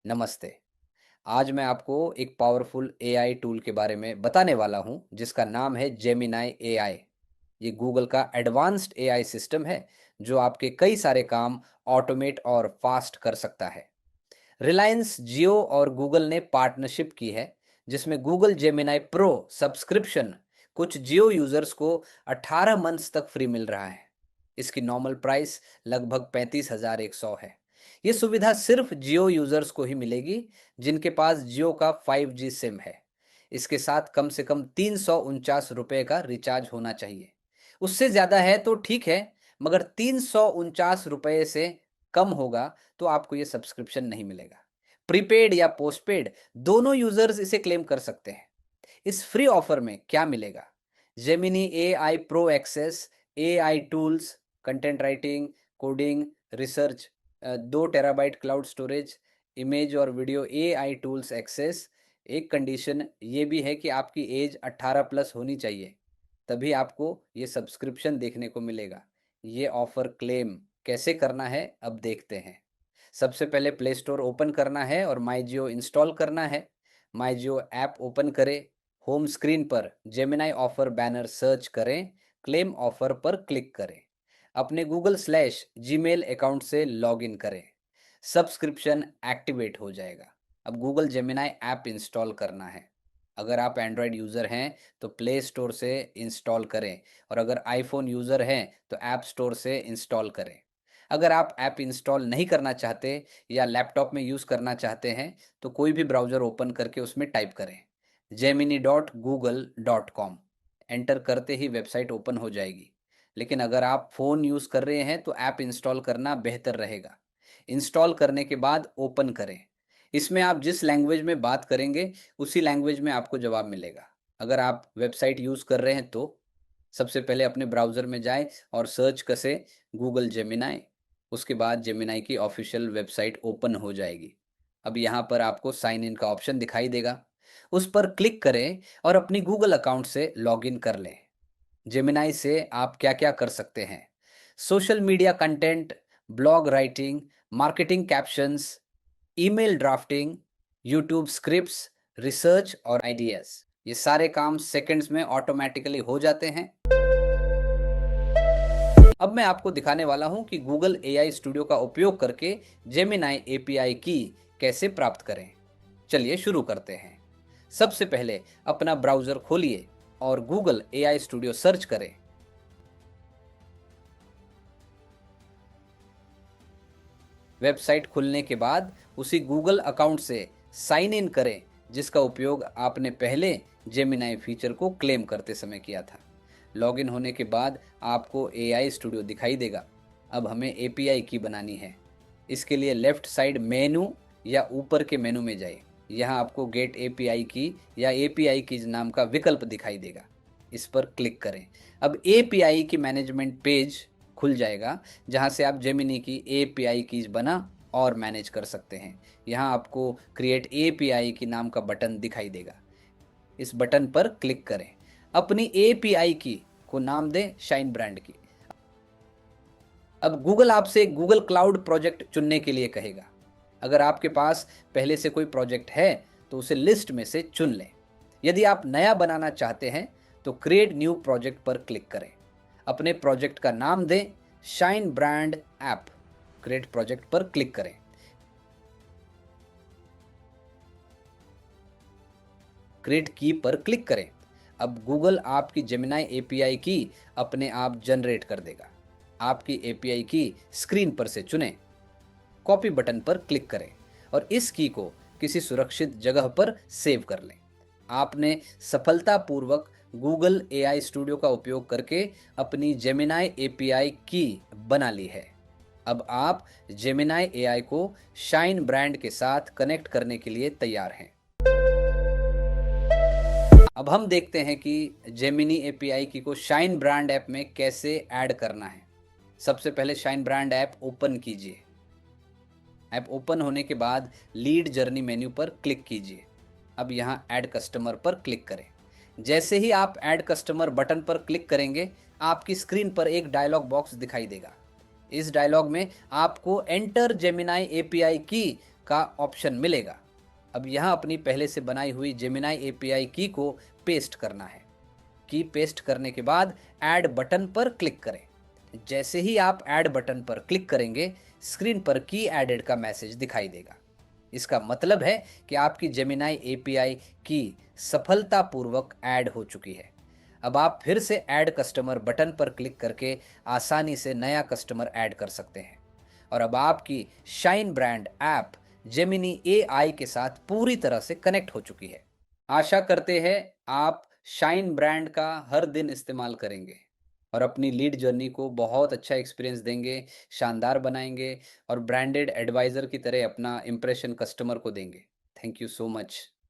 नमस्ते। आज मैं आपको एक पावरफुल एआई टूल के बारे में बताने वाला हूँ जिसका नाम है जेमिनाई एआई। ये गूगल का एडवांस्ड एआई सिस्टम है जो आपके कई सारे काम ऑटोमेट और फास्ट कर सकता है। रिलायंस जियो और गूगल ने पार्टनरशिप की है जिसमें गूगल जेमिनाई प्रो सब्सक्रिप्शन कुछ जियो यूजर्स को 18 मंथ्स तक फ्री मिल रहा है। इसकी नॉर्मल प्राइस लगभग 35,100 है। ये सुविधा सिर्फ जियो यूजर्स को ही मिलेगी जिनके पास जियो का 5G सिम है। इसके साथ कम से कम 349 रुपये का रिचार्ज होना चाहिए। उससे ज़्यादा है तो ठीक है, मगर 349 रुपये से कम होगा तो आपको ये सब्सक्रिप्शन नहीं मिलेगा। प्रीपेड या पोस्टपेड दोनों यूजर्स इसे क्लेम कर सकते हैं। इस फ्री ऑफर में क्या मिलेगा? Gemini AI pro access, AI tools, content writing, coding, research, 2 terabyte cloud storage, image और वीडियो एआई टूल्स एक्सेस। एक कंडीशन ये भी है कि आपकी एज 18 प्लस होनी चाहिए, तभी आपको ये सब्सक्रिप्शन देखने को मिलेगा। ये ऑफर क्लेम कैसे करना है अब देखते हैं। सबसे पहले प्ले स्टोर ओपन करना है और माई जियो इंस्टॉल करना है। माई जियो ऐप ओपन करें। होम स्क्रीन पर जेमिनाई ऑफर बैनर सर्च करें। क्लेम ऑफर पर क्लिक करें। अपने गूगल स्लैश जीमेल अकाउंट से लॉगिन करें। सब्सक्रिप्शन एक्टिवेट हो जाएगा। अब गूगल जेमिनाई ऐप इंस्टॉल करना है। अगर आप एंड्रॉयड यूज़र हैं तो प्ले स्टोर से इंस्टॉल करें, और अगर आईफोन यूज़र हैं तो ऐप स्टोर से इंस्टॉल करें। अगर आप ऐप इंस्टॉल नहीं करना चाहते या लैपटॉप में यूज़ करना चाहते हैं तो कोई भी ब्राउज़र ओपन करके उसमें टाइप करें gemini.google.com। एंटर करते ही वेबसाइट ओपन हो जाएगी। लेकिन अगर आप फ़ोन यूज़ कर रहे हैं तो ऐप इंस्टॉल करना बेहतर रहेगा। इंस्टॉल करने के बाद ओपन करें। इसमें आप जिस लैंग्वेज में बात करेंगे उसी लैंग्वेज में आपको जवाब मिलेगा। अगर आप वेबसाइट यूज़ कर रहे हैं तो सबसे पहले अपने ब्राउज़र में जाएं और सर्च करें गूगल जेमिनाई। उसके बाद जेमिनाई की ऑफिशियल वेबसाइट ओपन हो जाएगी। अब यहाँ पर आपको साइन इन का ऑप्शन दिखाई देगा। उस पर क्लिक करें और अपनी गूगल अकाउंट से लॉगिन कर लें। जेमिनाई से आप क्या-क्या कर सकते हैं? Social media content, blog writing, marketing captions, email drafting, YouTube scripts, research और आइडियाज़। ये सारे काम सेकंड्स में ऑटोमैटिकली हो जाते हैं। अब मैं आपको दिखाने वाला हूं कि गूगल एआई स्टूडियो का उपयोग करके जेमिनाई एपीआई की कैसे प्राप्त करें। चलिए शुरू करते हैं। सबसे पहले अपना ब्राउज़र खोलिए और गूगल एआई स्टूडियो सर्च करें। वेबसाइट खुलने के बाद उसी गूगल अकाउंट से साइन इन करें जिसका उपयोग आपने पहले जेमिनाई फीचर को क्लेम करते समय किया था। लॉगिन होने के बाद आपको एआई स्टूडियो दिखाई देगा। अब हमें एपीआई की बनानी है। इसके लिए लेफ्ट साइड मेनू या ऊपर के मेनू में जाइए। यहाँ आपको गेट एपीआई की या एपीआई कीज नाम का विकल्प दिखाई देगा। इस पर क्लिक करें। अब एपीआई की मैनेजमेंट पेज खुल जाएगा जहाँ से आप जेमिनी की एपीआई कीज बना और मैनेज कर सकते हैं। यहाँ आपको क्रिएट एपीआई की नाम का बटन दिखाई देगा। इस बटन पर क्लिक करें। अपनी एपीआई की को नाम दें शाइन ब्रांड की। अब गूगल आपसे गूगल क्लाउड प्रोजेक्ट चुनने के लिए कहेगा। अगर आपके पास पहले से कोई प्रोजेक्ट है तो उसे लिस्ट में से चुन लें। यदि आप नया बनाना चाहते हैं तो क्रिएट न्यू प्रोजेक्ट पर क्लिक करें। अपने प्रोजेक्ट का नाम दें shine brand app. Create project पर क्लिक करें। क्रिएट की पर क्लिक करें। अब गूगल आपकी जेमिनाई एपीआई की अपने आप जनरेट कर देगा। आपकी एपीआई की स्क्रीन पर से चुनें। कॉपी बटन पर क्लिक करें और इस की को किसी सुरक्षित जगह पर सेव कर लें। आपने सफलतापूर्वक गूगल एआई स्टूडियो का उपयोग करके अपनी जेमिनाई एपीआई की बना ली है। अब आप जेमिनाई एआई को शाइन ब्रांड के साथ कनेक्ट करने के लिए तैयार हैं। अब हम देखते हैं कि जेमिनी एपीआई की को शाइन ब्रांड ऐप में कैसे ऐड करना है। सबसे पहले शाइन ब्रांड ऐप ओपन कीजिए। ऐप ओपन होने के बाद लीड जर्नी मेन्यू पर क्लिक कीजिए। अब यहाँ ऐड कस्टमर पर क्लिक करें। जैसे ही आप ऐड कस्टमर बटन पर क्लिक करेंगे आपकी स्क्रीन पर एक डायलॉग बॉक्स दिखाई देगा। इस डायलॉग में आपको एंटर जेमिनाई एपीआई की का ऑप्शन मिलेगा। अब यहाँ अपनी पहले से बनाई हुई जेमिनी एपीआई की को पेस्ट करना है। की पेस्ट करने के बाद ऐड बटन पर क्लिक करें। जैसे ही आप ऐड बटन पर क्लिक करेंगे, स्क्रीन पर की एडेड का मैसेज दिखाई देगा। इसका मतलब है कि आपकी जेमिनी एपीआई की सफलतापूर्वक ऐड हो चुकी है। अब आप फिर से ऐड कस्टमर बटन पर क्लिक करके आसानी से नया कस्टमर ऐड कर सकते हैं। और अब आपकी shine brand app Gemini AI के साथ पूरी तरह से कनेक्ट हो चुकी है। आशा करते हैं आप शाइन ब्रांड का हर दिन इस्तेमाल करेंगे और अपनी लीड जर्नी को बहुत अच्छा एक्सपीरियंस देंगे, शानदार बनाएंगे और ब्रांडेड एडवाइज़र की तरह अपना इंप्रेशन कस्टमर को देंगे। Thank you so much.